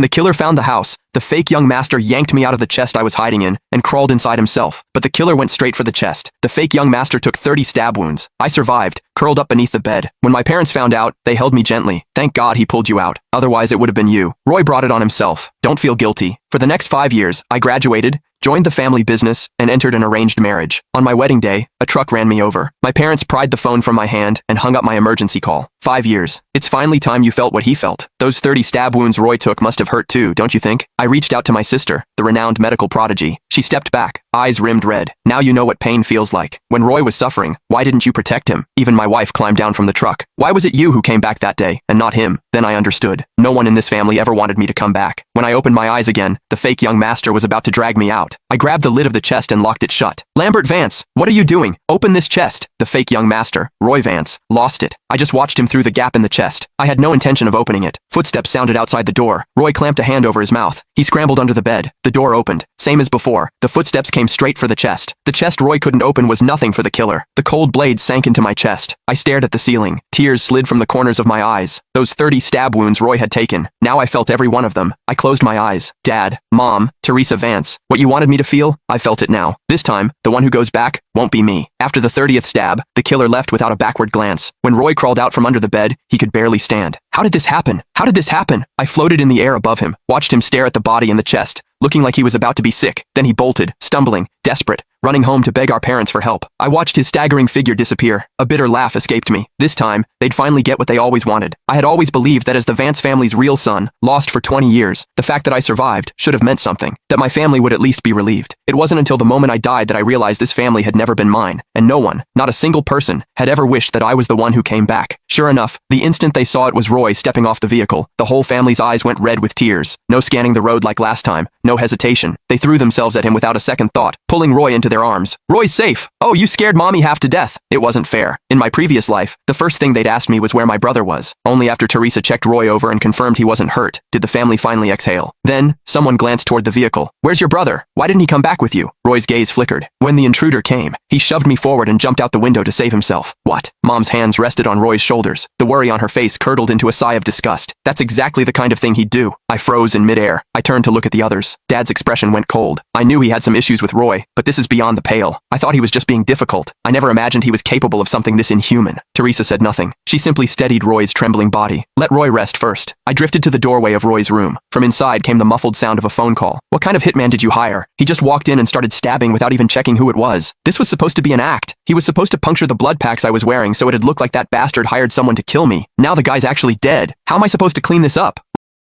The killer found the house. The fake young master yanked me out of the chest I was hiding in and crawled inside himself, but the killer went straight for the chest. The fake young master took 30 stab wounds. I survived, curled up beneath the bed. When my parents found out, they held me gently. Thank God he pulled you out. Otherwise, it would have been you. Roy brought it on himself. Don't feel guilty. For the next 5 years, I graduated, joined the family business, and entered an arranged marriage. On my wedding day, a truck ran me over. My parents pried the phone from my hand and hung up my emergency call. 5 years. It's finally time you felt what he felt. Those 30 stab wounds Roy took must have hurt too, don't you think? I reached out to my sister, the renowned medical prodigy. She stepped back, eyes rimmed red. Now you know what pain feels like. When Roy was suffering, why didn't you protect him? Even my wife climbed down from the truck. Why was it you who came back that day, and not him? Then I understood. No one in this family ever wanted me to come back. When I opened my eyes again, the fake young master was about to drag me out. I grabbed the lid of the chest and locked it shut. Lambert Vance, what are you doing? Open this chest. The fake young master, Roy Vance, lost it. I just watched him through the gap in the chest. I had no intention of opening it. Footsteps sounded outside the door. Roy clamped a hand over his mouth. He scrambled under the bed. The door opened. Same as before. The footsteps came straight for the chest. The chest Roy couldn't open was nothing for the killer. The cold blade sank into my chest. I stared at the ceiling. Tears slid from the corners of my eyes. Those 30 stab wounds Roy had taken. Now I felt every one of them. I closed my eyes. Dad, Mom, Teresa Vance. What you wanted me to feel? I felt it now. This time, the one who goes back won't be me. After the 30th stab, the killer left without a backward glance. When Roy crawled out from under the bed, he could barely stand. How did this happen? How did this happen? I floated in the air above him, watched him stare at the body in the chest, looking like he was about to be sick. Then he bolted, stumbling, desperate, running home to beg our parents for help. I watched his staggering figure disappear. A bitter laugh escaped me. This time, they'd finally get what they always wanted. I had always believed that as the Vance family's real son, lost for 20 years, the fact that I survived should have meant something, that my family would at least be relieved. It wasn't until the moment I died that I realized this family had never been mine, and no one, not a single person, had ever wished that I was the one who came back. Sure enough, the instant they saw it was Roy stepping off the vehicle, the whole family's eyes went red with tears. No scanning the road like last time, no hesitation. They threw themselves at him without a second thought, pulling Roy into their arms. Roy's safe. Oh, you scared mommy half to death. It wasn't fair. In my previous life, the first thing they'd asked me was where my brother was. Only after Teresa checked Roy over and confirmed he wasn't hurt, did the family finally exhale. Then, someone glanced toward the vehicle. Where's your brother? Why didn't he come back with you? Roy's gaze flickered. When the intruder came, he shoved me forward and jumped out the window to save himself. What? Mom's hands rested on Roy's shoulders. The worry on her face curdled into a sigh of disgust. That's exactly the kind of thing he'd do. I froze in midair. I turned to look at the others. Dad's expression went cold. I knew he had some issues with Roy, but this is beyond the pale. I thought he was just being difficult. I never imagined he was capable of something this inhuman. Teresa said nothing. She simply steadied Roy's trembling body. Let Roy rest first. I drifted to the doorway of Roy's room. From inside came the muffled sound of a phone call. What kind of hitman did you hire? He just walked in and started stabbing without even checking who it was. This was supposed to be an act. He was supposed to puncture the blood packs I was wearing so it'd look like that bastard hired someone to kill me. Now the guy's actually dead. How am I supposed to clean this up?